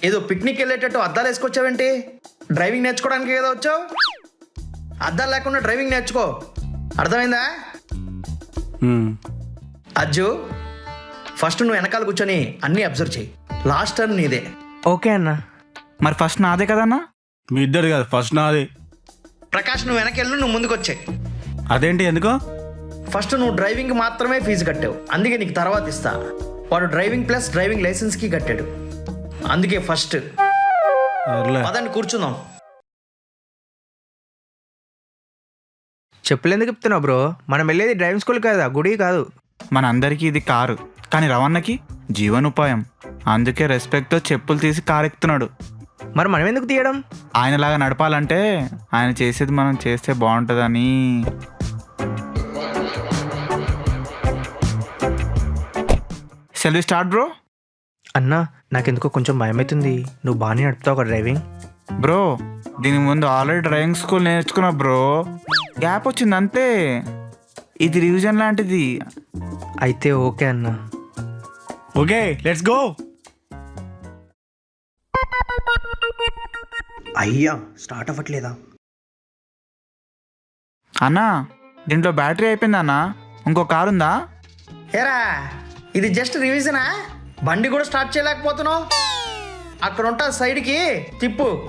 ఏదో పిక్నిక్ వెళ్ళేటట్టు అద్దాలు వేసుకొచ్చావేంటి? డ్రైవింగ్ నేర్చుకోవడానికి ఏదో వచ్చావు? అద్దాలు లేకుండా డ్రైవింగ్ నేర్చుకో, అర్థమైందా? అజ్జు, ఫస్ట్ నువ్వు వెనకాల కూర్చొని అన్నీ అబ్జర్వ్ చేయి. లాస్ట్ టర్న్ నీదే. ఓకే అన్న. మరి ఫస్ట్ నాదే కదన్నా? మీ ఇద్దరు కాదు, ఫస్ట్ నాది. ప్రకాష్, నువ్వు వెనకెళ్ళు, నువ్వు ముందుకు వచ్చాయి. అదేంటి, ఎందుకో? ఫస్ట్ నువ్వు డ్రైవింగ్ మాత్రమే ఫీజు కట్టావు, అందుకే నీకు తర్వాత ఇస్తా. వాడు డ్రైవింగ్ ప్లస్ డ్రైవింగ్ లైసెన్స్కి కట్టాడు, అందుకే ఫస్ట్. పదండి కూర్చుందాం. చెప్పులు ఎందుకు చెప్తున్నావు బ్రో? మనం వెళ్ళేది డ్రైవింగ్ స్కూల్ కదా, గుడి కాదు. మన అందరికీ ఇది కారు, కానీ రవణకి జీవనోపాయం. అందుకే రెస్పెక్ట్తో చెప్పులు తీసి కారు ఎక్కుతున్నాడు. మరి మనం ఎందుకు తీయడం? ఆయనలాగా నడపాలంటే ఆయన చేసేది మనం చేస్తే బాగుంటుందని. Selvi start bro. అన్నా, నాకెందుకో కొంచెం భయమవుతుంది. నువ్వు బాగానే నడుపుతావు ఒక డ్రైవింగ్. బ్రో, దీని ముందు ఆల్రెడీ డ్రైవింగ్ స్కూల్ నేర్చుకున్నా బ్రో, గ్యాప్ వచ్చింది అంతే. ఇది రివిజన్ లాంటిది. అయితే ఓకే అన్నా. Okay, let's go. అయ్యా, స్టార్ట్ అవ్వట్లేదా? అన్నా, దీంట్లో బ్యాటరీ అయిపోయింది అన్నా. ఇంకో కారు ఉందా? ఏరా, ఇది జస్ట్ రివిజనా? బండి కూడా స్టార్ట్ చేయలేకపోతున్నావు. అక్కడ ఉంటా, సైడ్కి తిప్పు.